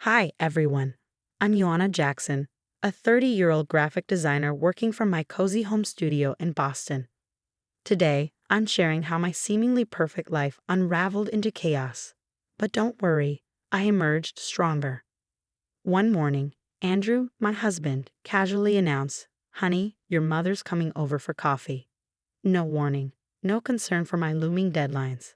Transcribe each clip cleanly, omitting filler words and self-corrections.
Hi, everyone. I'm Yuana Jackson, a 30-year-old graphic designer working from my cozy home studio in Boston. Today, I'm sharing how my seemingly perfect life unraveled into chaos. But don't worry, I emerged stronger. One morning, Andrew, my husband, casually announced, "Honey, your mother's coming over for coffee." No warning, no concern for my looming deadlines.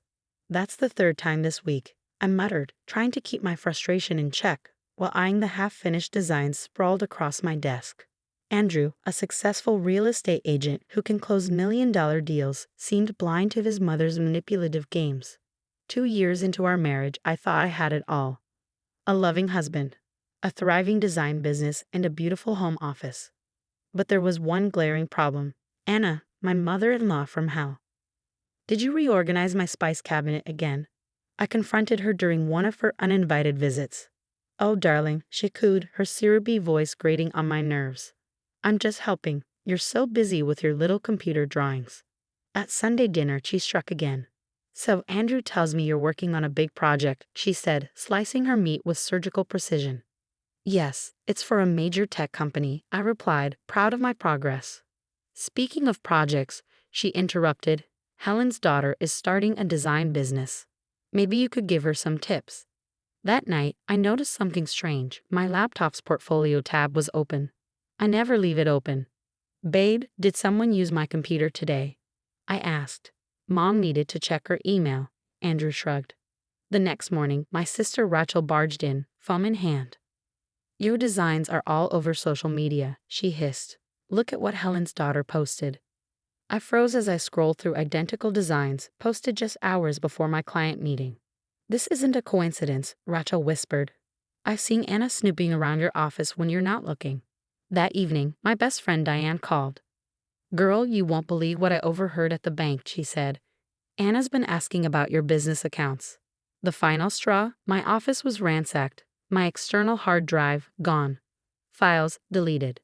"That's the third time this week," I muttered, trying to keep my frustration in check, while eyeing the half-finished designs sprawled across my desk. Andrew, a successful real estate agent who can close million-dollar deals, seemed blind to his mother's manipulative games. 2 years into our marriage, I thought I had it all. A loving husband, a thriving design business, and a beautiful home office. But there was one glaring problem. Anna, my mother-in-law from hell. "Did you reorganize my spice cabinet again?" I confronted her during one of her uninvited visits. "Oh, darling," she cooed, her syrupy voice grating on my nerves. "I'm just helping. You're so busy with your little computer drawings." At Sunday dinner, she struck again. "So Andrew tells me you're working on a big project," she said, slicing her meat with surgical precision. "Yes, it's for a major tech company," I replied, proud of my progress. "Speaking of projects," she interrupted, "Helen's daughter is starting a design business. Maybe you could give her some tips." That night, I noticed something strange. My laptop's portfolio tab was open. I never leave it open. "Babe, did someone use my computer today?" I asked. Mom needed to check her email. Andrew shrugged. The next morning, my sister Rachel barged in, phone in hand. "Your designs are all over social media," she hissed. "Look at what Helen's daughter posted." I froze as I scrolled through identical designs posted just hours before my client meeting. "This isn't a coincidence," Rachel whispered. "I've seen Anna snooping around your office when you're not looking." That evening, my best friend Diane called. "Girl, you won't believe what I overheard at the bank," she said. "Anna's been asking about your business accounts." The final straw, my office was ransacked, my external hard drive gone. Files deleted.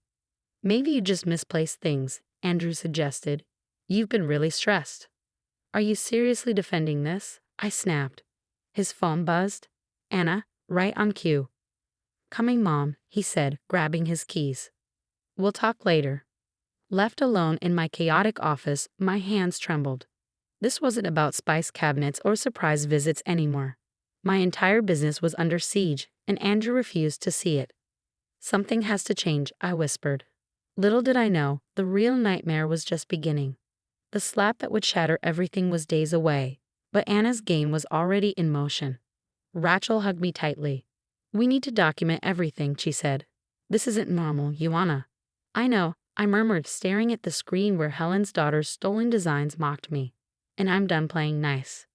"Maybe you just misplaced things," Andrew suggested. "You've been really stressed." "Are you seriously defending this?" I snapped. His phone buzzed. "Anna, right on cue." "Coming, Mom," he said, grabbing his keys. "We'll talk later." Left alone in my chaotic office, my hands trembled. This wasn't about spice cabinets or surprise visits anymore. My entire business was under siege, and Andrew refused to see it. "Something has to change," I whispered. Little did I know, the real nightmare was just beginning. The slap that would shatter everything was days away, but Anna's game was already in motion. Rachel hugged me tightly. "We need to document everything," she said. "This isn't normal, Yuana." "I know," I murmured, staring at the screen where Helen's daughter's stolen designs mocked me. "And I'm done playing nice."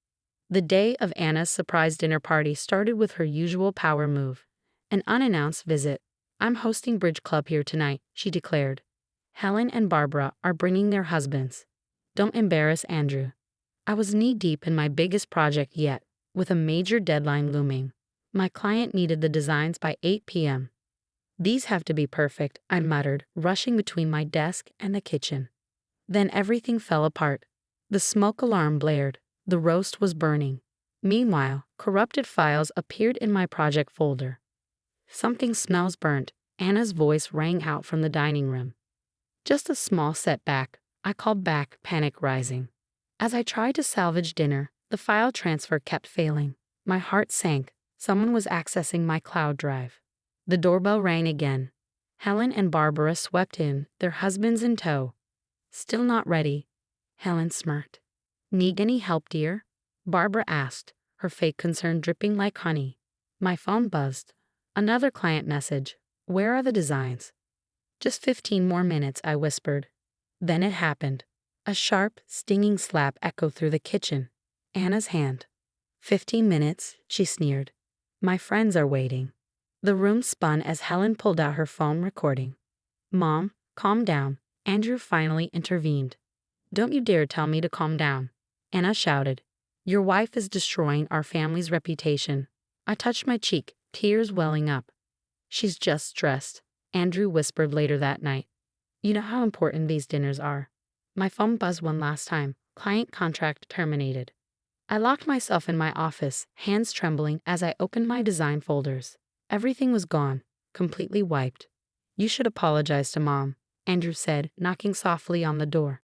The day of Anna's surprise dinner party started with her usual power move. An unannounced visit. "I'm hosting bridge club here tonight," she declared. "Helen and Barbara are bringing their husbands. Don't embarrass Andrew." I was knee-deep in my biggest project yet, with a major deadline looming. My client needed the designs by 8 p.m. "These have to be perfect," I muttered, rushing between my desk and the kitchen. Then everything fell apart. The smoke alarm blared. The roast was burning. Meanwhile, corrupted files appeared in my project folder. "Something smells burnt," Anna's voice rang out from the dining room. "Just a small setback," I called back, panic rising. As I tried to salvage dinner, the file transfer kept failing. My heart sank. Someone was accessing my cloud drive. The doorbell rang again. Helen and Barbara swept in, their husbands in tow. "Still not ready." Helen smirked. "Need any help, dear?" Barbara asked, her fake concern dripping like honey. My phone buzzed. Another client message. "Where are the designs?" "Just 15 more minutes," I whispered. Then it happened. A sharp, stinging slap echoed through the kitchen. Anna's hand. "15 minutes," she sneered. "My friends are waiting." The room spun as Helen pulled out her phone recording. "Mom, calm down," Andrew finally intervened. "Don't you dare tell me to calm down," Anna shouted. "Your wife is destroying our family's reputation." I touched my cheek, tears welling up. "She's just stressed," Andrew whispered later that night. "You know how important these dinners are." My phone buzzed one last time. Client contract terminated. I locked myself in my office, hands trembling as I opened my design folders. Everything was gone, completely wiped. You should apologize to Mom, Andrew said, knocking softly on the door.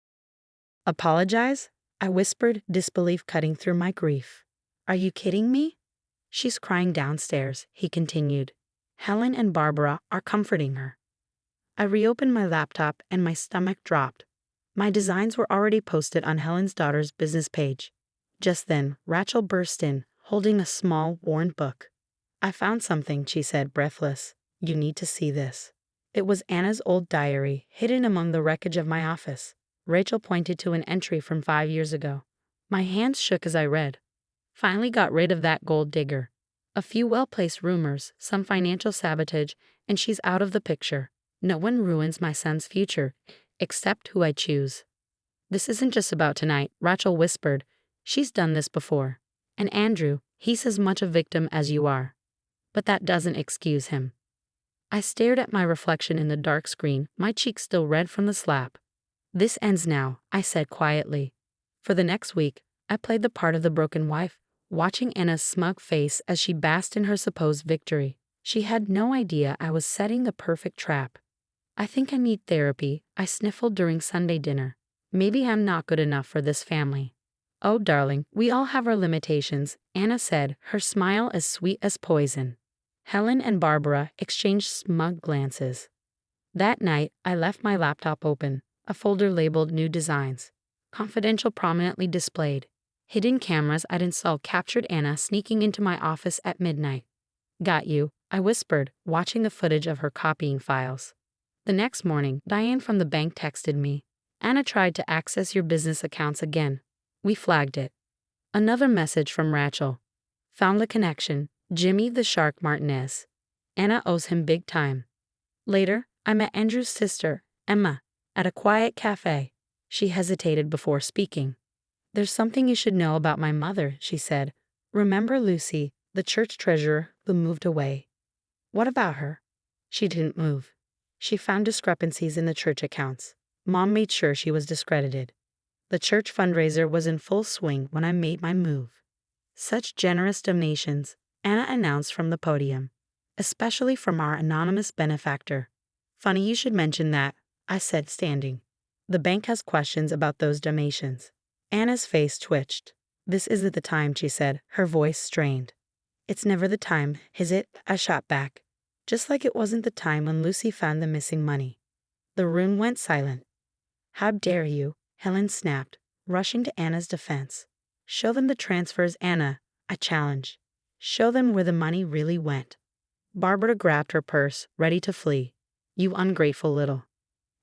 Apologize? I whispered, disbelief cutting through my grief. Are you kidding me? She's crying downstairs, he continued. Helen and Barbara are comforting her. I reopened my laptop and my stomach dropped. My designs were already posted on Helen's daughter's business page. Just then, Rachel burst in, holding a small, worn book. I found something, she said, breathless. You need to see this. It was Anna's old diary, hidden among the wreckage of my office. Rachel pointed to an entry from 5 years ago. My hands shook as I read. Finally got rid of that gold digger. A few well-placed rumors, some financial sabotage, and she's out of the picture. No one ruins my son's future, except who I choose. This isn't just about tonight, Rachel whispered. She's done this before. And Andrew, he's as much a victim as you are. But that doesn't excuse him. I stared at my reflection in the dark screen, my cheeks still red from the slap. This ends now, I said quietly. For the next week, I played the part of the broken wife, watching Anna's smug face as she basked in her supposed victory. She had no idea I was setting the perfect trap. I think I need therapy, I sniffled during Sunday dinner. Maybe I'm not good enough for this family. Oh, darling, we all have our limitations, Anna said, her smile as sweet as poison. Helen and Barbara exchanged smug glances. That night, I left my laptop open, a folder labeled New Designs. Confidential prominently displayed. Hidden cameras I'd installed captured Anna sneaking into my office at midnight. Got you, I whispered, watching the footage of her copying files. The next morning, Diane from the bank texted me. Anna tried to access your business accounts again. We flagged it. Another message from Rachel. Found the connection. Jimmy the Shark Martinez. Anna owes him big time. Later, I met Andrew's sister, Emma, at a quiet cafe. She hesitated before speaking. There's something you should know about my mother, she said. Remember Lucy, the church treasurer who moved away? What about her? She didn't move. She found discrepancies in the church accounts. Mom made sure she was discredited. The church fundraiser was in full swing when I made my move. Such generous donations, Anna announced from the podium, especially from our anonymous benefactor. Funny you should mention that, I said, standing. The bank has questions about those donations. Anna's face twitched. This isn't the time, she said, her voice strained. It's never the time, is it? I shot back. Just like it wasn't the time when Lucy found the missing money. The room went silent. How dare you? Helen snapped, rushing to Anna's defense. Show them the transfers, Anna, I challenged. Show them where the money really went. Barbara grabbed her purse, ready to flee. You ungrateful little.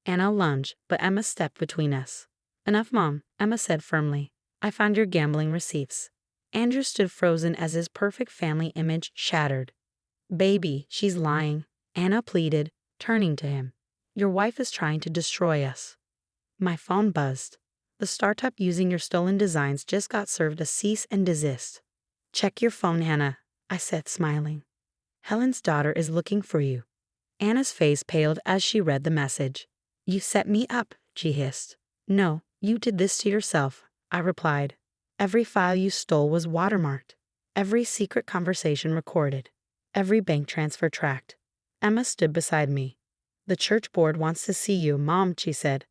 Anna lunged, but Emma stepped between us. Enough, Mom, Emma said firmly. I found your gambling receipts. Andrew stood frozen as his perfect family image shattered. Baby, she's lying, Anna pleaded, turning to him. Your wife is trying to destroy us. My phone buzzed. The startup using your stolen designs just got served a cease and desist. Check your phone, Hannah, I said, smiling. Helen's daughter is looking for you. Anna's face paled as she read the message. You set me up, she hissed. No, you did this to yourself, I replied. Every file you stole was watermarked. Every secret conversation recorded. Every bank transfer tracked. Emma stood beside me. The church board wants to see you, Mom, she said.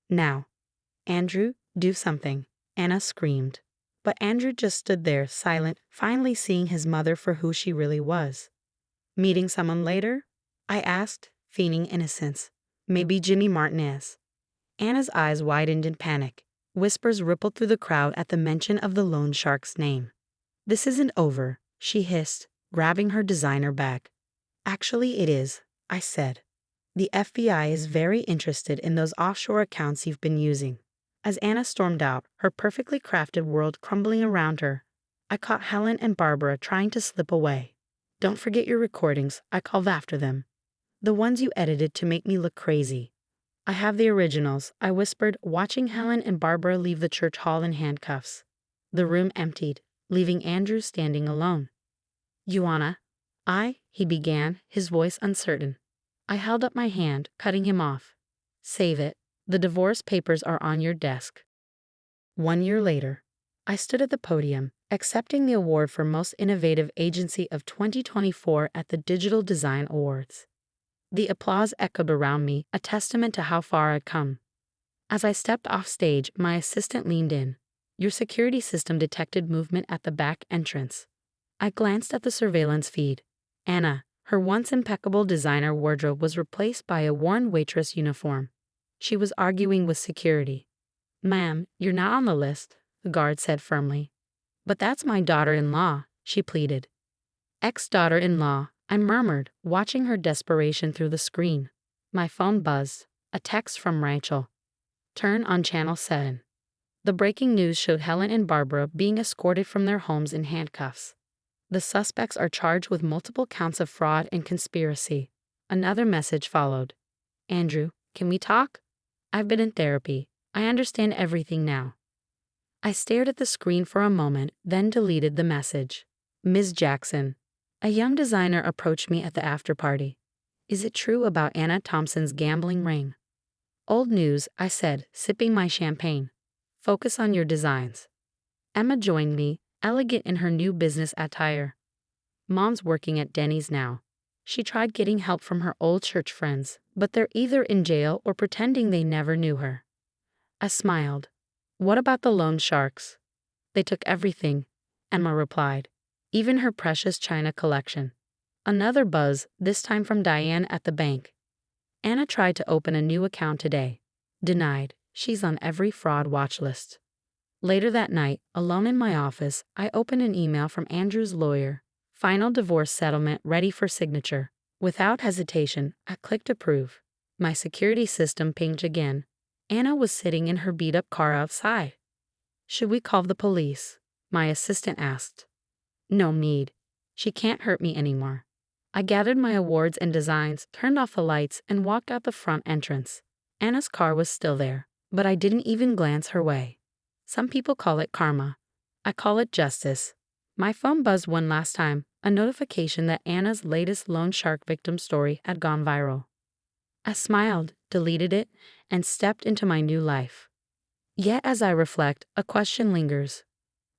Now. Andrew, do something, Anna screamed. But Andrew just stood there, silent, finally seeing his mother for who she really was. Meeting someone later? I asked, feigning innocence. Maybe Jimmy Martinez. Anna's eyes widened in panic. Whispers rippled through the crowd at the mention of the loan shark's name. This isn't over, she hissed, grabbing her designer bag. Actually, it is, I said. The FBI is very interested in those offshore accounts you've been using. As Anna stormed out, her perfectly crafted world crumbling around her, I caught Helen and Barbara trying to slip away. Don't forget your recordings, I called after them. The ones you edited to make me look crazy. I have the originals, I whispered, watching Helen and Barbara leave the church hall in handcuffs. The room emptied, leaving Andrew standing alone. Yuana, he began, his voice uncertain. I held up my hand, cutting him off. Save it. The divorce papers are on your desk. 1 year later, I stood at the podium, accepting the award for Most Innovative Agency of 2024 at the Digital Design Awards. The applause echoed around me, a testament to how far I'd come. As I stepped off stage, my assistant leaned in. Your security system detected movement at the back entrance. I glanced at the surveillance feed. Anna, her once impeccable designer wardrobe was replaced by a worn waitress uniform. She was arguing with security. "Ma'am, you're not on the list," the guard said firmly. "But that's my daughter-in-law," she pleaded. "Ex-daughter-in-law," I murmured, watching her desperation through the screen. My phone buzzed. A text from Rachel. "Turn on channel 7. The breaking news showed Helen and Barbara being escorted from their homes in handcuffs. The suspects are charged with multiple counts of fraud and conspiracy. Another message followed. "Andrew, can we talk? I've been in therapy. I understand everything now." I stared at the screen for a moment, then deleted the message. "Ms. Jackson." A young designer approached me at the after-party. "Is it true about Anna Thompson's gambling ring?" "Old news," I said, sipping my champagne. "Focus on your designs." Emma joined me, elegant in her new business attire. "Mom's working at Denny's now. She tried getting help from her old church friends, but they're either in jail or pretending they never knew her." I smiled. "What about the loan sharks?" "They took everything," Emma replied, "even her precious china collection." Another buzz, this time from Diane at the bank. "Anna tried to open a new account today. Denied. She's on every fraud watch list." Later that night, alone in my office, I opened an email from Andrew's lawyer. Final divorce settlement ready for signature. Without hesitation, I clicked approve. My security system pinged again. Anna was sitting in her beat-up car outside. "Should we call the police?" my assistant asked. "No need. She can't hurt me anymore." I gathered my awards and designs, turned off the lights, and walked out the front entrance. Anna's car was still there, but I didn't even glance her way. Some people call it karma. I call it justice. My phone buzzed one last time, a notification that Anna's latest loan shark victim story had gone viral. I smiled, deleted it, and stepped into my new life. Yet as I reflect, a question lingers.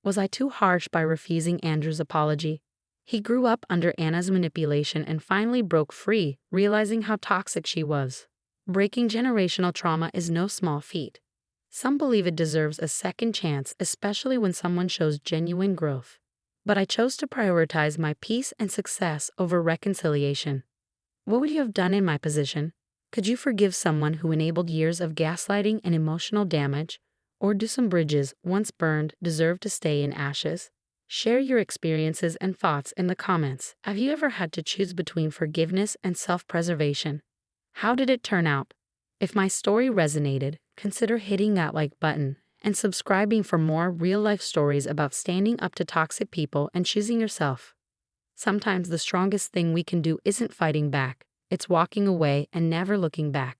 Was I too harsh by refusing Andrew's apology? He grew up under Anna's manipulation and finally broke free, realizing how toxic she was. Breaking generational trauma is no small feat. Some believe it deserves a second chance, especially when someone shows genuine growth. But I chose to prioritize my peace and success over reconciliation. What would you have done in my position? Could you forgive someone who enabled years of gaslighting and emotional damage? Or do some bridges, once burned, deserve to stay in ashes? Share your experiences and thoughts in the comments. Have you ever had to choose between forgiveness and self-preservation? How did it turn out? If my story resonated, consider hitting that like button and subscribing for more real-life stories about standing up to toxic people and choosing yourself. Sometimes the strongest thing we can do isn't fighting back, it's walking away and never looking back.